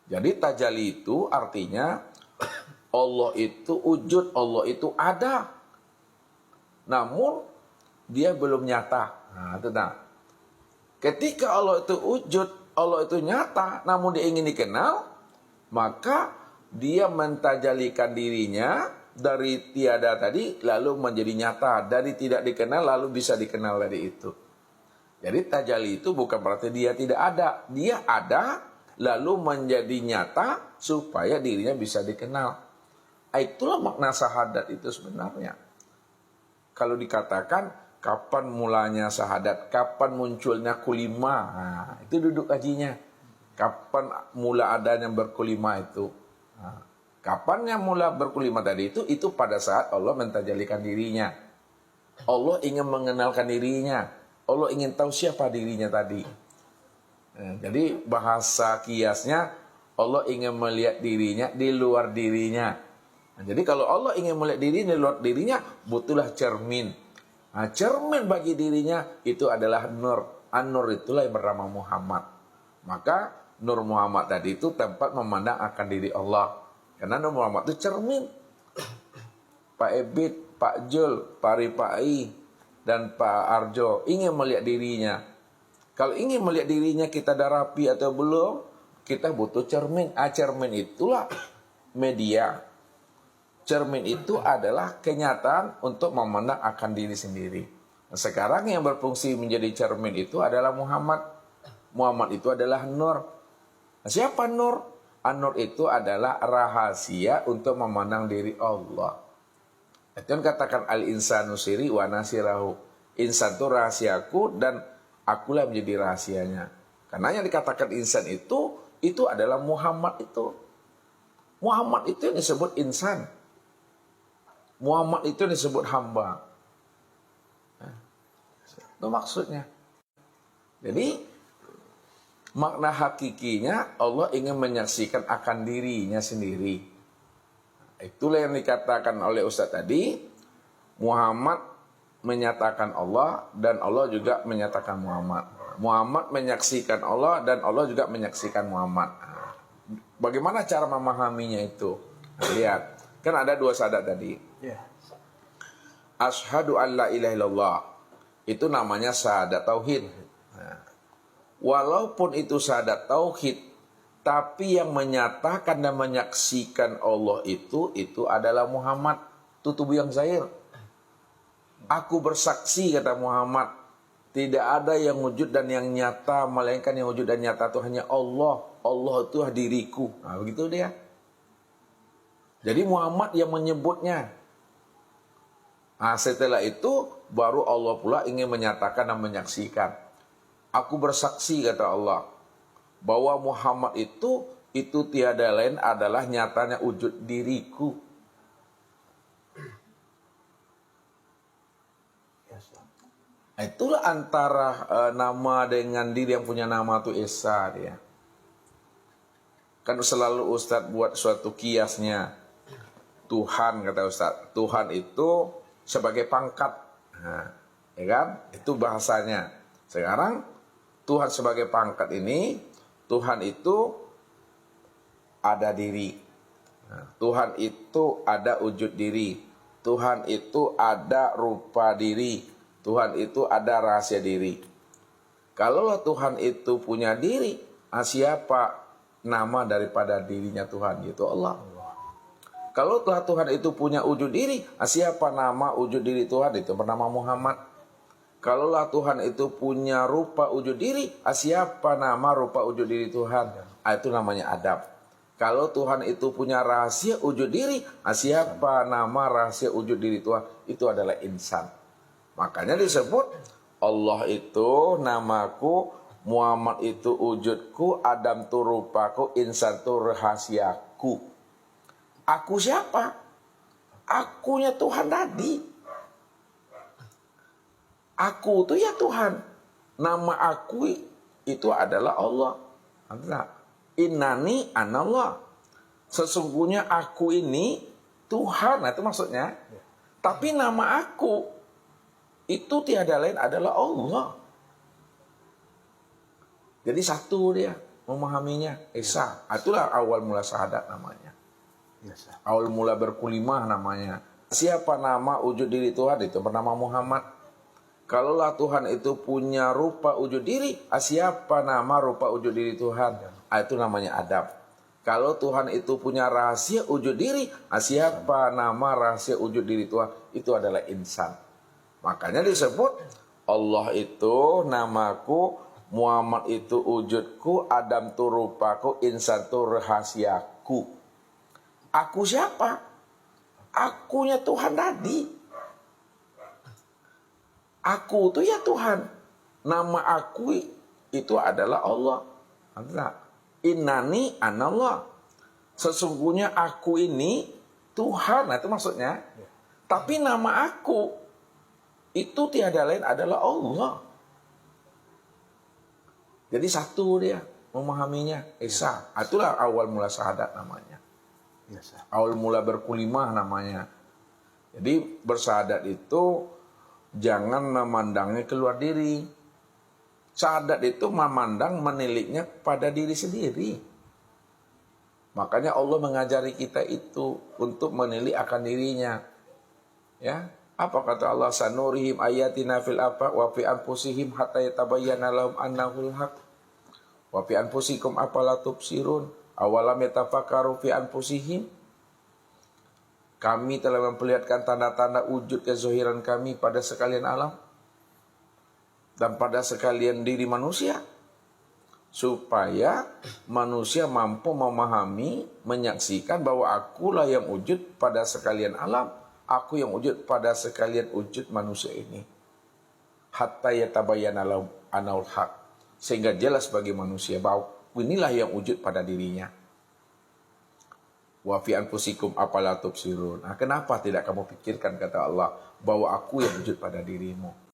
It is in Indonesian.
Jadi tajalli itu artinya Allah itu wujud, Allah itu ada. Namun dia belum nyata. Ketika Allah itu wujud, Allah itu nyata, namun dia ingin dikenal, maka dia mentajalikan dirinya dari tiada tadi lalu menjadi nyata, dari tidak dikenal lalu bisa dikenal dari itu. Jadi tajalli itu bukan berarti dia tidak ada, dia ada lalu menjadi nyata supaya dirinya bisa dikenal. Itulah makna syahadat itu sebenarnya. Kalau dikatakan kapan mulanya syahadat, kapan munculnya kulima, itu duduk kajinya. Kapan mula adanya berkulima itu. Kapannya mula berkulima tadi itu pada saat Allah mentajalikan dirinya. Allah ingin mengenalkan dirinya. Allah ingin tahu siapa dirinya tadi. Jadi bahasa kiasnya Allah ingin melihat dirinya di luar dirinya. Jadi kalau Allah ingin melihat dirinya di luar dirinya, butuhlah cermin. Cermin bagi dirinya itu adalah nur. An-nur itulah yang bernama Muhammad. Maka Nur Muhammad tadi itu tempat memandang akan diri Allah. Karena Nur Muhammad itu cermin. Pak Ebit, Pak Jul, Pak Ripai, dan Pak Arjo ingin melihat dirinya. Kalau ingin melihat dirinya kita dah rapi atau belum, kita butuh cermin. Cermin itulah media. Cermin itu adalah kenyataan untuk memandang akan diri sendiri. Sekarang yang berfungsi menjadi cermin itu adalah Muhammad. Muhammad itu adalah nur. Siapa nur? An-nur itu adalah rahasia untuk memandang diri Allah. Itu yang katakan al-insanu siri wa nasirahu. Insan itu rahasiaku dan akulah menjadi rahasianya. Karena yang dikatakan insan itu adalah Muhammad itu. Muhammad itu yang disebut insan. Muhammad itu disebut hamba. Itu maksudnya. Jadi makna hakikinya Allah ingin menyaksikan akan dirinya sendiri. Itulah yang dikatakan oleh Ustaz tadi. Muhammad menyatakan Allah dan Allah juga menyatakan Muhammad. Muhammad menyaksikan Allah dan Allah juga menyaksikan Muhammad. Bagaimana cara memahaminya itu? Lihat. Kan ada dua syahadat tadi. Asyhadu an la ilaha illallah. Itu namanya syahadat tauhid. Walaupun itu syahadat tauhid, tapi yang menyatakan dan menyaksikan Allah itu adalah Muhammad. Itu tubuh yang zahir. Aku bersaksi, kata Muhammad, tidak ada yang wujud dan yang nyata, melainkan yang wujud dan nyata itu hanya Allah. Allah itu diriku. Begitu dia. Jadi Muhammad yang menyebutnya. Setelah itu baru Allah pula ingin menyatakan dan menyaksikan. Aku bersaksi, kata Allah, bahwa Muhammad itu tiada lain adalah nyatanya wujud diriku. Itulah antara nama dengan diri yang punya nama itu Esa dia. Kan selalu Ustadz buat suatu kiasnya. Tuhan, kata Ustadz, Tuhan itu sebagai pangkat. Ya kan? Itu bahasanya. Sekarang Tuhan sebagai pangkat ini, Tuhan itu ada diri. Tuhan itu ada wujud diri. Tuhan itu ada rupa diri. Tuhan itu ada rahasia diri. Kalau Tuhan itu punya diri, siapa nama daripada dirinya Tuhan? Itu Allah. Kalau Tuhan itu punya wujud diri, siapa nama wujud diri Tuhan? Itu bernama Muhammad. Kalau Tuhan itu punya rupa wujud diri, siapa nama rupa wujud diri Tuhan? Itu namanya Adam. Kalau Tuhan itu punya rahasia wujud diri, siapa nama rahasia wujud diri Tuhan? Itu adalah insan. Makanya disebut Allah itu namaku, Muhammad itu wujudku, Adam itu rupaku, insan itu rahasiaku. Aku siapa? Akunya Tuhan tadi. Aku itu ya Tuhan. Nama aku itu adalah Allah. Innani anallah. Sesungguhnya aku ini Tuhan. Itu maksudnya. Tapi nama aku itu tiada lain adalah Allah. Jadi satu dia. memahaminya? Esa. Itulah awal mula syahadat namanya. Awal mula berkulimah namanya. Siapa nama wujud diri Tuhan? Itu bernama Muhammad. Kalaulah Tuhan itu punya rupa wujud diri, siapa nama rupa wujud diri Tuhan? Itu namanya Adam. Kalau Tuhan itu punya rahasia wujud diri, siapa nama rahasia wujud diri Tuhan? Itu adalah insan. Makanya disebut Allah itu namaku, Muhammad itu wujudku, Adam itu rupaku, insan itu rahasiaku. Aku siapa? Akunya Tuhan tadi. Aku itu ya Tuhan. Nama aku itu adalah Allah. Innani anallah. Sesungguhnya aku ini Tuhan. Nah, itu maksudnya. Tapi nama aku itu tiada lain adalah Allah. Jadi satu dia memahaminya. Esa. Itulah awal mula syahadat namanya. Awal mula berkulimah namanya. Jadi bersyahadat itu jangan memandangnya keluar diri. Syahadat itu memandang, meniliknya pada diri sendiri. Makanya Allah mengajari kita itu untuk menilik akan dirinya. Ya, apa kata Allah? Sanurihim ayatina fil afaq wa fi anfusihim hatta yatabayyana lahum annahul haq. Wa fi anfusikum afala tubsirun. Awalam yatafakkaru fi anfusihim. Kami telah memperlihatkan tanda-tanda wujud kezohiran kami pada sekalian alam dan pada sekalian diri manusia, supaya manusia mampu memahami, menyaksikan bahwa akulah yang wujud pada sekalian alam, aku yang wujud pada sekalian wujud manusia ini. Hatta yatabayyana lahum annahul haq, sehingga jelas bagi manusia bahwa inilah yang wujud pada dirinya. Wa fi anfusikum afala tubsirun. Nah, kenapa tidak kamu pikirkan, kata Allah, bahwa aku yang wujud pada dirimu?